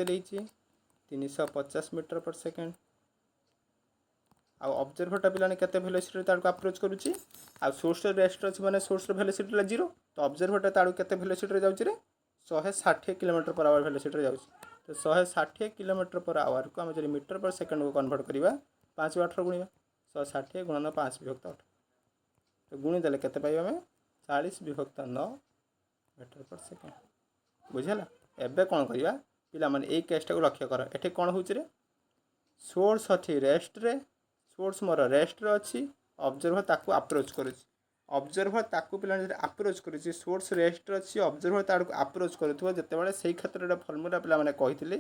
350 मीटर पर सेकेंड ऑब्जर्वरटा पे केते वेलोसिटी ताड़को अप्रोच करुच्ची आ सोर्स रेस्ट अच्छी माने सोर्स वेलोसिटी 0 तो ऑब्जर्वरटा ताड़को केते वेलोसिटी जाऊँ रे 160 km/h वेलोसिटी जाऊँ तो 160 km/h को आम जब मीटर पर सेकेंड को कन्वर्ट करवा 5 8 गुणा 160 गुणन 5 विभक्त 8 तो गुणी देले केते पाइबा आम 40 विभक्त 9 मीटर पर सेकेंड बुझेगा एबे कौन करवा पिला माने ए केसटा को लक्ष्य कर एठी कौन होउछ रे सोर्स अच्छी रेस्ट रे सोर्स मोर रेस्ट रे अच्छी ऑब्जर्वर ताकू अप्रोच करुच्ची ऑब्जर्वर ताकू पे अप्रोच करुच्ची सोर्स रेस्ट अच्छी ऑब्जर्वर ताड़को अप्रोच करुवा जिते बड़े से क्षेत्र में फर्मूला पे कही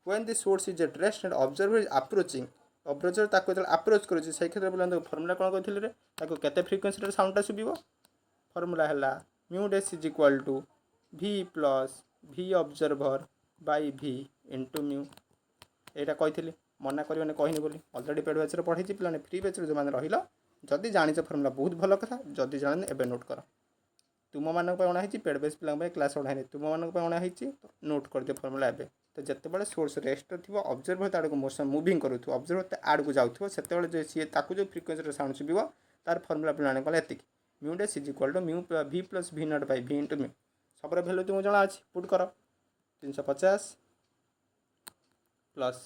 when the source is at rest and observer is approaching ଅବ୍ରଜର ତାକୁ ଯେତେବେଳେ ଆପ୍ରୋଚ୍ କରୁଛି ସେଇ କ୍ଷେତ୍ରରେ ପିଲାମାନେ ଫର୍ମୁଲା କ'ଣ କହିଥିଲେ ରେ ତାକୁ କେତେ ଫ୍ରିକ୍ୱେନ୍ସିରେ ସାଉଣ୍ଡଟା ଶୁଭିବ ଫର୍ମୁଲା ହେଲା mu dash is equal to v plus v observer by v into mu यहाँ कही मना कर कहनी बोली अलरेडी पेड बैच पढ़ी पे फ्री बैच जो मैंने रही जदि जानी फर्मुला बहुत भल कथा जदि जाने एवं नोट कर तुम मानक अणाई पेड बैच पे क्लास अणाई तुम मानक अणाई नोट कर दियो फर्मुला एवं तो जितेबाला सोर्स रेस्ट थी ऑब्जर्वर ताड़ को मोशन मुविंग करूँ ऑब्जर्वर आड़ को जाऊँ से सी जो फ्रिक्वेन्सी साउंड शुभ तार फर्मुला पे कले एति mu dash is equal to mu v plus v not by v into mu सब भैल्यू तुमको जना अच्छी पुट कर 350 प्लस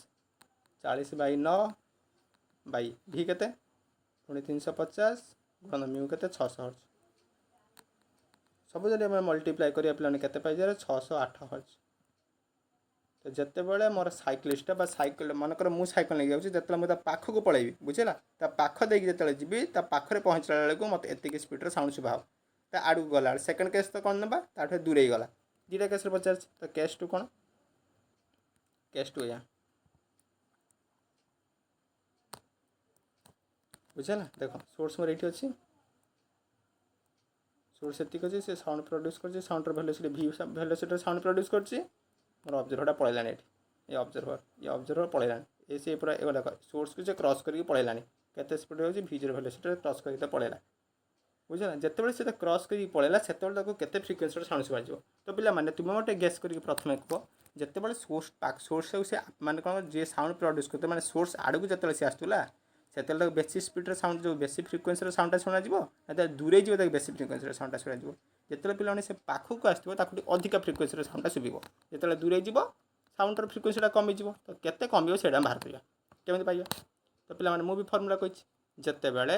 40/9 बाई v केते पुणी 350 गुणन म्यू केते 600 हर्ट्ज सब जब मल्टीप्लाई करिया पे केते पाई 608 हर्ट्ज तो जिते बड़े मोर साइक्लिस्ट साइकिल मनकर मुझे साइकिल नहीं जाऊँगी जो मुझे पाख को पलैबी बुझेगा ता पाख देकी जो जी ता पाखे पहुँचला बेलू मत एति स्पीड साउंड शुभा ता आड़ को गला सेकेंड केस तो कौन ना ताठे दूरे गला दुटा केस पचार तो केस टू कौन केस टू या बुझेगा देख सोर्स मोर ये अच्छी सोर्स एतिक अच्छी से साउंड प्रोड्यूस कर sound velocity v velocity sound produce कर मोर ऑब्जर्वर पलैलानी ये ऑब्जर्वर पलैलानी ये सी पूरा ये देख सोर्स को क्रॉस करके पलैलानी केते स्पीड हो भीजर भेलोसिटी क्रॉस करके पलैला बुझे जिते से क्रॉस करके पलैला से केते फ्रिक्वेन्सी साउंड शुभा तो पिला माने तुम गोटे गेस करके प्रथम कह जिते सोर्स सोर्स से माने कौन जे साउंड प्रोड्यूस करते माने सोर्स आड़ को जो सी आसला से बेसी स्पीड साउंड जो बेसी फ्रिक्वेन्सी साउंडटा शुणा दूरे जी बेसी फ्रिक्वेन्सी साउंडटा शुणा जिते पे से पाखक आसो अधिका फ्रिक्वेन्सी साउंडटा शुभ जो दूरे जी साउंडर फ्रिक्वेन्सीटा कमिज तो केते कम से बाहर करवा केमी पाइबा तो पे मुझे फर्मुला कही जिते बड़े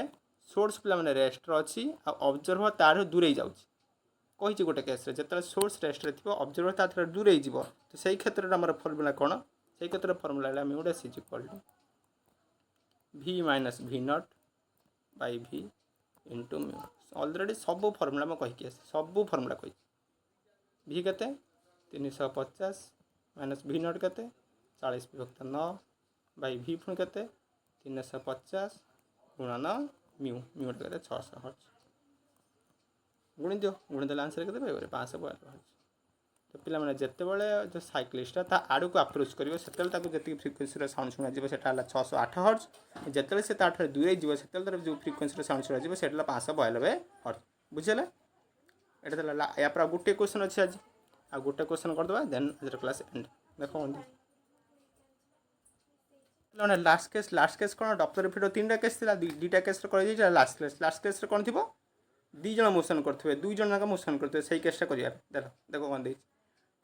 सोर्स पे रेस्ट अच्छी ऑब्जर्वर तार दूरे जाऊँगी गोटे केस जो सोर्स रेस्ट थी ऑब्जर्वर तार दूरे तो सही क्षेत्र में आम फर्मुला कौन से क्षेत्र फर्मुला है mu dash is equal to v minus v not by v into mu already सब फर्मुला मैं कहीकि सब फर्मुला कही v केते 350 माइनस v नॉट केते 40/9 बाय v पुणी केते 350 गुणन म्यू म्यू केते 600 हर्ट्ज गुणी दियो गुणी देला आंसर केते पाइबे 552 हर्ट्ज तो पिला माने जत्ते बेले जो साइक्लिस्टा ता आड़ू को अप्रोच करिवो सेतेल ताको जति फ्रिक्वेन्सी रे साउंड सुना जिवो सेटा हला 608 हर्ट्ज जत्ते से ताठे दूरे जिवो सेतेल तर जो फ्रिक्वेन्सी रे साउंड सुना जिवो सेटा 592 हर्ट्ज बुझले एटा तला या पर गुटे क्वेश्चन अछि आज आ गुटे क्वेश्चन कर दबा देन आज क्लास एंड देखो पिला लास्ट केस कोन डॉप्लर इफेक्ट तीनटा केस थिला दुटा केस रे कर दै लास्ट केस रे कोन थिबो दी जण मोशन करथबे दुई जण जाका मोशन करथबे सही केसटा करिया देखो कोन दै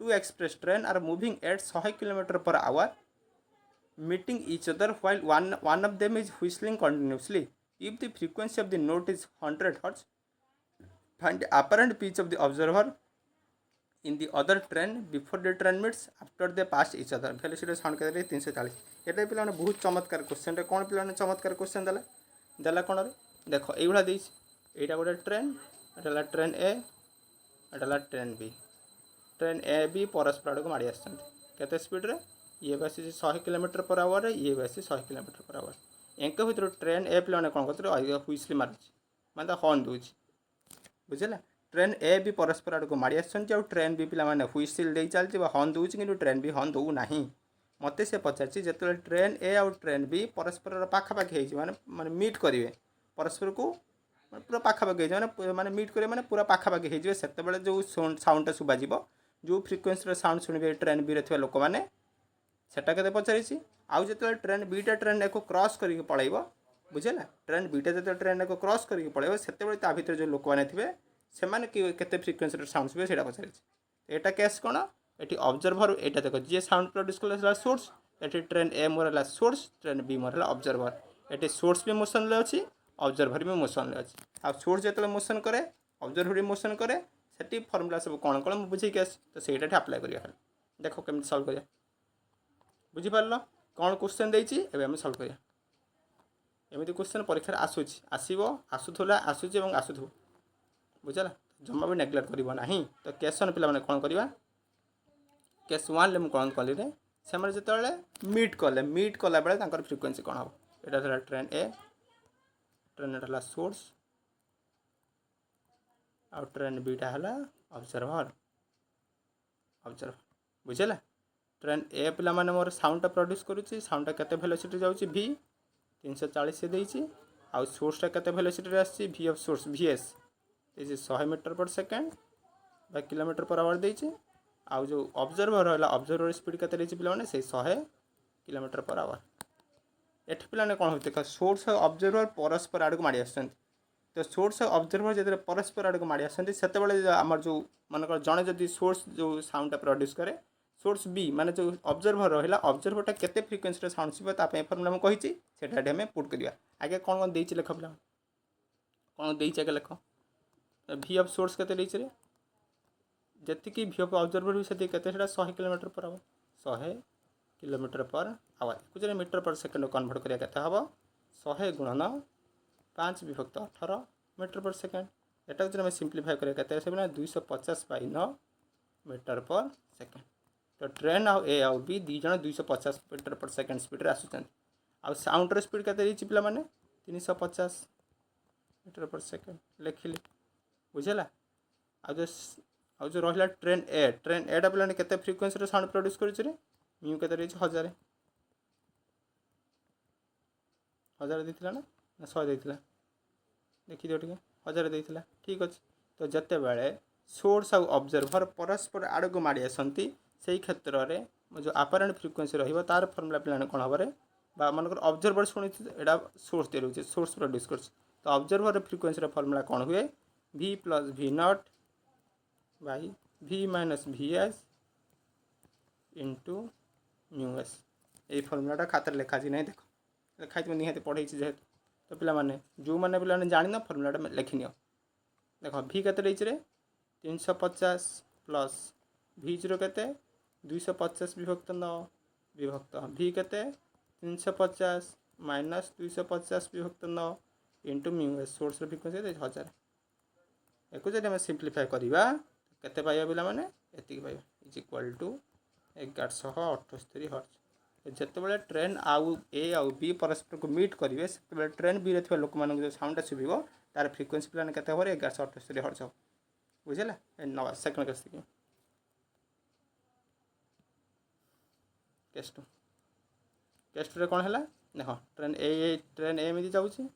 Two express trains are moving at 100 km/h, meeting each other while one of them is whistling continuously. If the frequency of the note is 100 Hz, find the apparent pitch of the observer in the other train before the train meets after they pass each other. Velocity sound के 340. ये पिला बहुत चमत्कार question कौन पिला चमत्कार question देला कौन देख ये यहाँ गोटे ट्रेन एटा ट्रेन ए एटा train B train A B परस्पर आड़ को माड़ी आते स्पीड रे ये भी आसी 100 km/h ये भी आसी 100 km/h एंक भर ट्रेन ए पे कौन करते अधिक हुईसली मारुच मतलब हर्न दूसरी बुझेगा ट्रेन ए भी परस्पर आड़ को माड़ी आउ ट्रेन भी पिला हुईसल दे चलती हर्न दूसरी कि ट्रेन भी हर्न दौ ना मत से पचार जो ट्रेन ए आउ ट्रेन भी परस्पर पाखापाखि माने मीट करेंगे परस्पर को पूरा पाखापाखि माने मीट करेंगे माने पूरा पाखापाखि होते जो साउंडटा शुभा जो फ्रिक्वेन्सी साउंड शुणे ट्रेन बी रे लोक मैंने सेटा के पचारि आउ जो ट्रेन बीटा ट्रेन एक क्रॉस करके पलैब बुझेगा ट्रेन बीटा जो ट्रेन एक क्रॉस करके पलैब से भर जो लोक मैंने थे से फ्रिक्वेन्सी साउंड शुभे से पचारि यहाँ केस कौन ये ऑब्जर्वर यहाँ देख जी साउंड प्रोड्यूस कला सोर्स ये ट्रेन ए मोर है सोर्स ट्रेन बी मोर है ऑब्जर्वर ये सोर्स भी मोशन अच्छी ऑब्जर्वर भी मोशन अच्छी आ सोर्स जो मोशन करे ऑब्जर्वर भी मोशन करे से फर्मुला सब कौन कौन मुझे बुझे आस तो सहीटा आप्लाय करिया देख केमी सल्व करिया बुझीपार कौन क्वेश्चन देती एवं सल्व करिया एमती क्वेश्चन परीक्षा आसूची आसो आसूला आसूची आसूथु बुझला जमा भी नेग्लेक्ट करना तो केस वन पे कौन करवा केस वन मुझे कौन कली से जो मीट कले मीट कला बेले फ्रिक्वेन्सी कौन हम एटा था ट्रेन ए, ट्रेन एटा सोर्स और ट्रेन बीटा है ऑब्जर्वर बुझेगा। ट्रेन ए पिला माने मोर साउंडटा प्रोड्यूस करुच्ची, साउंडटा केते वेलोसिटी जाउची v 340 से देइची, आउ सोर्सटा केते वेलोसिटी आसी v of source vs is 100 metre per second बा किलोमीटर पर आवर देइची, आउ जो ऑब्जर्वर रहला ऑब्जर्वर स्पीड केते देइची पिला माने से 100 किलोमीटर पर आवर। एठ पिला ने कोन होते का सोर्स और ऑब्जर्वर परस्पर आड़ को माडी आछन, तो सोर्स और ऑब्जर्वर जदि परस्पर आड़ को माडी आछन सेते बेले हमर जो मानकर जणे जदि सोर्स जो साउंडटा प्रोड्यूस करे सोर्स बी माने जो ऑब्जर्वर रहिला ऑब्जर्वरटा केते फ्रिक्वेंसी रे साउंड सिबो ता पे फॉर्मूला हम कहिची सेटा हमें पुट करिया। आगे कोन कोन देइची लेख पिला कोन देइची आगे लेख v ऑफ सोर्स केते देइची रे जति कि v ऑफ ऑब्जर्वर भी सेति केते सेटा 100 kilometre per our 100 kilometre per our कुछ मीटर पर सेकेंड कन्वर्ट करिया केते हबो 100 गुणन 5 विभक्त 18 मीटर पर सेकेंड। एटा जो हमें सिंप्लीफाई करिया केते से बिना 250 बाय 9 मीटर पर सेकेंड। तो ट्रेन आउ ए आउ बी दी जन 250 मीटर पर सेकेंड स्पीड रे आसुचन, आउ साउंड स्पीड केते देइची पिला माने 350 मीटर पर सेकेंड लिखिले बुझेला। आउ जो रहिला ट्रेन ए टा पिला ने केते फ्रीक्वेंसी रे साउंड प्रोड्यूस करिछ रे म्यू केते देइछ 1000 देथिला ना 100 देथिला देखि दियो टिके 1000 देथिला ठीक अछि। तो जते बेले सोर्स आउ ऑब्जर्वर परस्पर आड़ को माडी आसंती से क्षेत्र में जो अपरेंट फ्रिक्वेंसी रहिबो तार फॉर्मूला प्लान कोन हबरे बा मनकर ऑब्जर्वर सुनि एडा सोर्स दे रहउछ सोर्स प्रोड्यूस करछ, तो ऑब्जर्वर फ्रिक्वेंसी रा फॉर्मूला कोन हुए v plus v not by v minus vs into mu S. ए फॉर्मूलाटा खातर लेखा जी नहीं देखो लेखा तुम निहाती पढ़े जेहेतु, तो पिला माने जो माने पिला ने जानि न फॉर्मूलाटा लिखि नियो देखो v केते देइछ रे 350 प्लस v0 केते 250 विभक्त 9 विभक्त v केते 350 माइनस 250 विभक्त 9 into mu S source frequency 1000 एको जदि हम सिंप्लीफाई करबा केते पाइबा पिला माने एतिक पाइबा इज इक्वल टू 1178 हर्ट्ज। जितेबाला ट्रेन आउ ए आउ बी परस्पर को मीट करेंगे से ट्रेन बी रे लोक मान जो साउंड शुभ तार फ्रिक्वेंसी प्लान के 1178 हर्ट्ज बुझेगा। नवा सेकेंड केस देखिए केस टू कौन है देख ट्रेन ए एमती जाऊँगी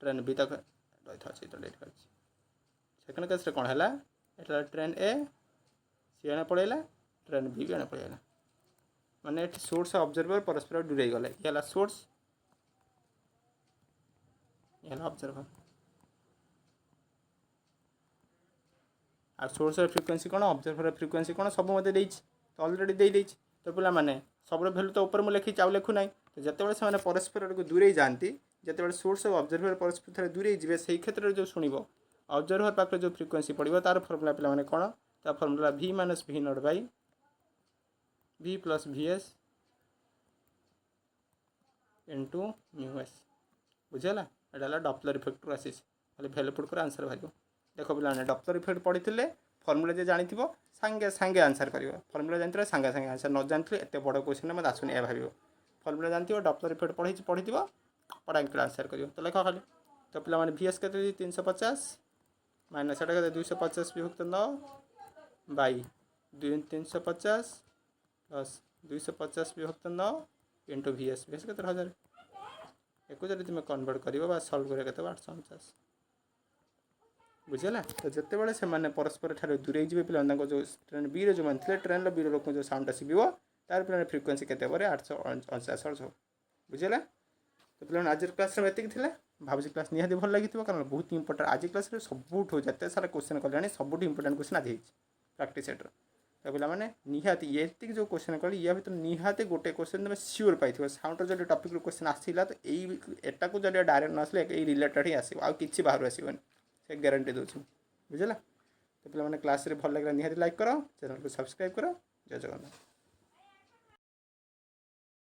ट्रेन बी तक रही है सेकेंड केस कौन है ट्रेन ए सी आने पड़ेगा ट्रेन बी आने पड़ेगा माने सोर्स ऑब्जर्वर परस्पर दूरे गले ये सोर्स ये ऑब्जर्वर आ सोर्स फ्रिक्वेंसी कौन ऑब्जर्वर फ्रिक्वेंसी कौन सब मत तो ऑलरेडी दे तो पिला माने सब भैल्यू तो ऊपर मुझे लिखी चाउ लिखु ना तो जिते से परस्पर को दूरे जाती जिते सोर्स और ऑब्जर्वर परस्पर दूरे जी से क्षेत्र में जो शुण ऑब्जर्वर पाखे जो फ्रिक्वेंसी पड़ो तार फॉर्मूला पिला माने कौन ता formula v minus v not by v plus vs into mu S बुझेगा। एटा डॉपलर इफेक्ट रू आसी खाली भैल्यू पुट कर आंसर बाहर देख पिला डॉपलर इफेक्ट पढ़ी फॉर्मूला जे जानी सांगे सांगे आंसर कर फॉर्मूला जानते सांगे सांगे आंसर न जानते एत बड़ क्वेश्चन मत आसुनी ए भाव फॉर्मूला जानते डॉपलर इफेक्ट पढ़ी पढ़ा आंसर कर तो लेख खाली तो पिला माने vs के 350 माइनस एटा के 250 विभक्त 9 बाई 350 प्लस 250 विभक्त 9 इंटू vs के 1000 एक तुम कन्वर्ट कर सल्व कर 849 बुझेगा। तो जिते बड़े से परस्पर ठार दूरे जी पे जो ट्रेन बी रे जो मान ट्रेन बी लोक जो साउंड शुभ तार पे फ्रिक्वेंसी के 849 हर्ट्ज हो बुझेगा। तो पे आज क्लास में एतिक भावी क्लास निहाती भल लगी कारण बहुत इंपोर्टेंट आज क्लास में सबुठ जिते सारा क्वेश्चन कले सब इंपोर्टेंट क्वेश्चन आज प्रैक्टिस सेट तो पे निहाती ये जो क्वेश्चन कल या भर निहाती गोटे क्वेश्चन तुम सियोर पाई साउंड जो टॉपिक क्वेश्चन आसला तो यहाँ को जब डायरेक्ट न आसे ये रिलेटेड ही आसो आ कि बाहर आसोनी से गारंटी दूसरी बुझेगा। तो पे क्लास भल लगे निहाती लाइक करो चैनल को सब्सक्राइब करो जय जगन्नाथ।